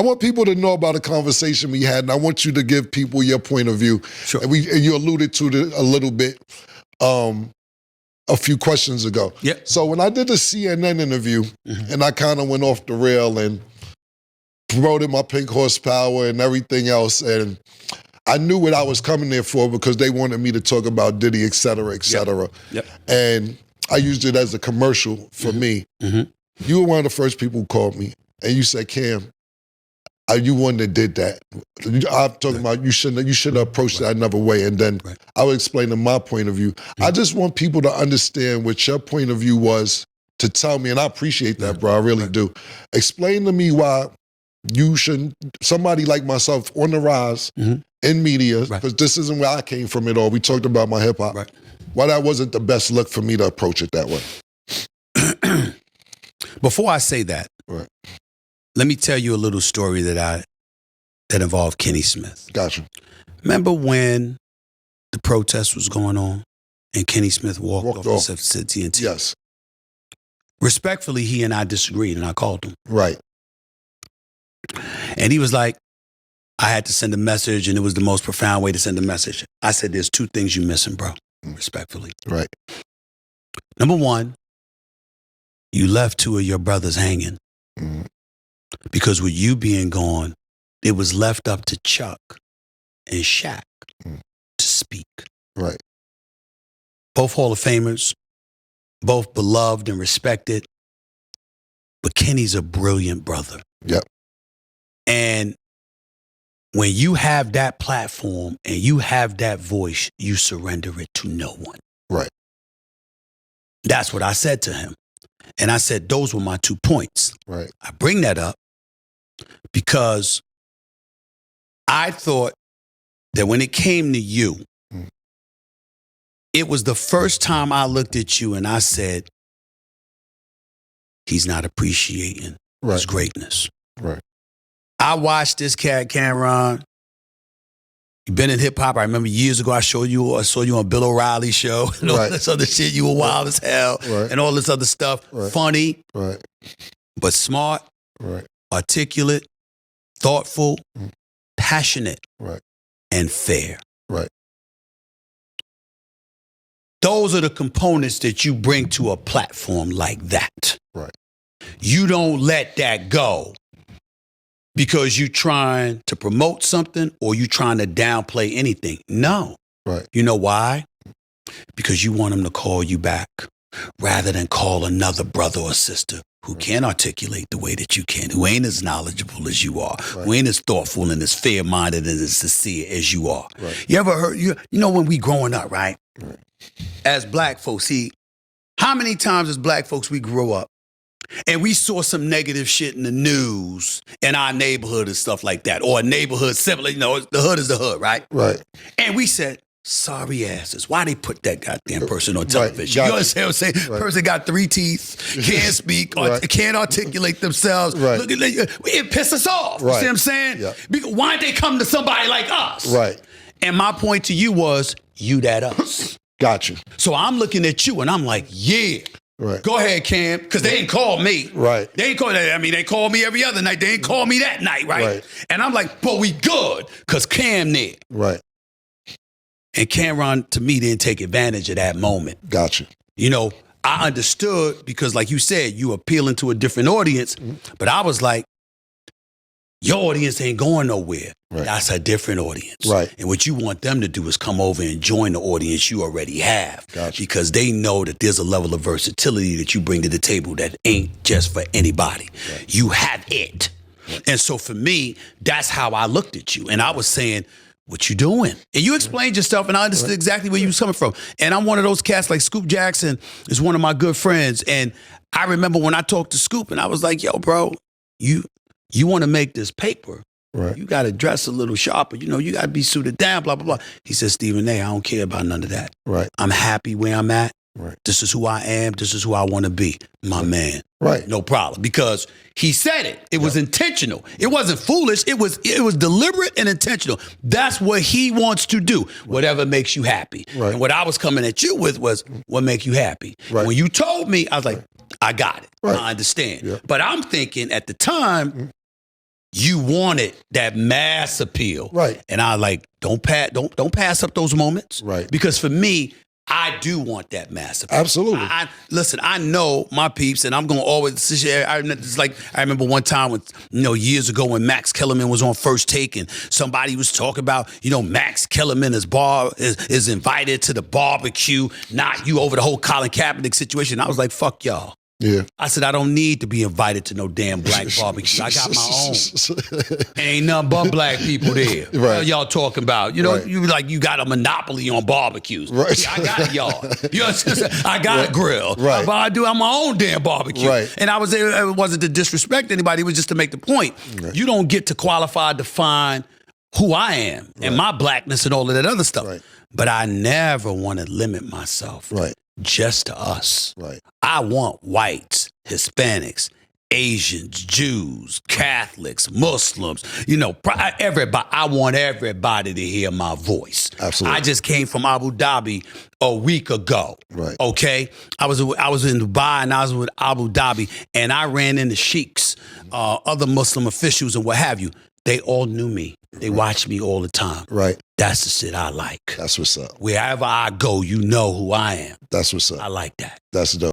I want people to know about a conversation we had, and I want you to give people your point of view. Sure. And you alluded to it a little bit a few questions ago. Yep. So when I did the CNN interview, and I kind of went off the rail and promoted my pink horsepower and everything else, and I knew what I was coming there for because they wanted me to talk about Diddy, et cetera, et cetera. Yep. And I used it as a commercial for me. You were one of the first people who called me, and you said, Cam, are you one that did that? I'm talking about you should have approached that another way, and then I would explain to my point of view. I just want people to understand what your point of view was to tell me, and I appreciate that, bro, I really do. Explain to me why you shouldn't, somebody like myself on the rise in media, because this isn't where I came from at all. We talked about my hip hop. Why that wasn't the best look for me to approach it that way. Before I say that, let me tell you a little story that involved Kenny Smith. Gotcha. Remember when the protest was going on and Kenny Smith walked off the TNT? Yes. Respectfully, he and I disagreed, and I called him. Right. And he was like, I had to send a message, and it was the most profound way to send a message. I said, there's two things you're missing, bro, respectfully. Right. Number one, you left two of your brothers hanging. Because with you being gone, it was left up to Chuck and Shaq to speak. Right. Both Hall of Famers, both beloved and respected, but Kenny's a brilliant brother. Yep. And when you have that platform and you have that voice, you surrender it to no one. Right. That's what I said to him. And I said, those were my 2 points. Right. I bring that up because I thought that when it came to you, it was the first time I looked at you and I said, he's not appreciating his greatness. Right. I watched this cat, Cam'ron. You've been in hip hop. I remember years ago I saw you on Bill O'Reilly's show and all this other shit. You were wild as hell and all this other stuff. Funny, but smart, articulate, thoughtful, passionate, and fair. Right. Those are the components that you bring to a platform like that. Right. You don't let that go because you're trying to promote something or you're trying to downplay anything. No. Right. You know why? Because you want them to call you back rather than call another brother or sister who can't articulate the way that you can, who ain't as knowledgeable as you are, who ain't as thoughtful and as fair-minded and as sincere as you are. You ever heard, you know when we growing up, right? As black folks, how many times as black folks we grew up and we saw some negative shit in the news in our neighborhood and stuff like that, or a neighborhood similar, the hood is the hood, right? Right. And we said, sorry asses, why they put that goddamn person on television? You understand what I'm saying? Person got 3 teeth, can't speak, can't articulate themselves. Look, it pisses us off. You see what I'm saying? Because why didn't they come to somebody like us? Right. And my point to you was, you that us. Got you. So I'm looking at you and I'm like, yeah. Right. Go ahead, Cam, because they ain't called me. Right. They ain't called. I mean, they called me every other night. They ain't called me that night, right? And I'm like, but we good, because Cam there. Right. And Cam'ron, to me, didn't take advantage of that moment. Gotcha. I understood because, like you said, you appealing to a different audience, but I was like, your audience ain't going nowhere. That's a different audience. And what you want them to do is come over and join the audience you already have. Because they know that there's a level of versatility that you bring to the table that ain't just for anybody. You have it. And so for me, that's how I looked at you. And I was saying, what you doing? And you explained yourself, and I understood exactly where you was coming from. And I'm one of those cats, like Scoop Jackson is one of my good friends. And I remember when I talked to Scoop, and I was like, yo, bro, you want to make this paper. You got to dress a little sharper. You got to be suited down, blah, blah, blah. He said, Stephen A., I don't care about none of that. I'm happy where I'm at. This is who I am. This is who I want to be. My man. No problem. Because he said it. It was intentional. It wasn't foolish. It was deliberate and intentional. That's what he wants to do. Whatever makes you happy. And what I was coming at you with was what make you happy. When you told me, I was like, I got it. I understand. But I'm thinking at the time, you wanted that mass appeal. Right. And I like, don't pass up those moments. Right. Because for me, I do want that mass appeal. Absolutely. Listen, I know my peeps, and I'm going to always share. I remember one time when, years ago when Max Kellerman was on First Take, and somebody was talking about, Max Kellerman is invited to the barbecue, not you, over the whole Colin Kaepernick situation. I was like, fuck y'all. Yeah. I said, I don't need to be invited to no damn black barbecue. I got my own. Ain't nothing but black people there. Right. What y'all talking about? Right. You got a monopoly on barbecues. Right. See, I got a yard. I got a grill. Right. But I do have my own damn barbecue. Right. And I was there, it wasn't to disrespect anybody, it was just to make the point. Right. You don't get to qualify, define who I am and my blackness and all of that other stuff. Right. But I never want to limit myself. Right. Just to us. Right. I want whites, Hispanics, Asians, Jews, Catholics, Muslims, everybody. I want everybody to hear my voice. Absolutely. I just came from Abu Dhabi a week ago. Right. Okay. I was in Dubai and I was with Abu Dhabi, and I ran into sheiks, other Muslim officials and what have you. They all knew me. They watch me all the time. Right. That's the shit I like. That's what's up. Wherever I go, you know who I am. That's what's up. I like that. That's dope.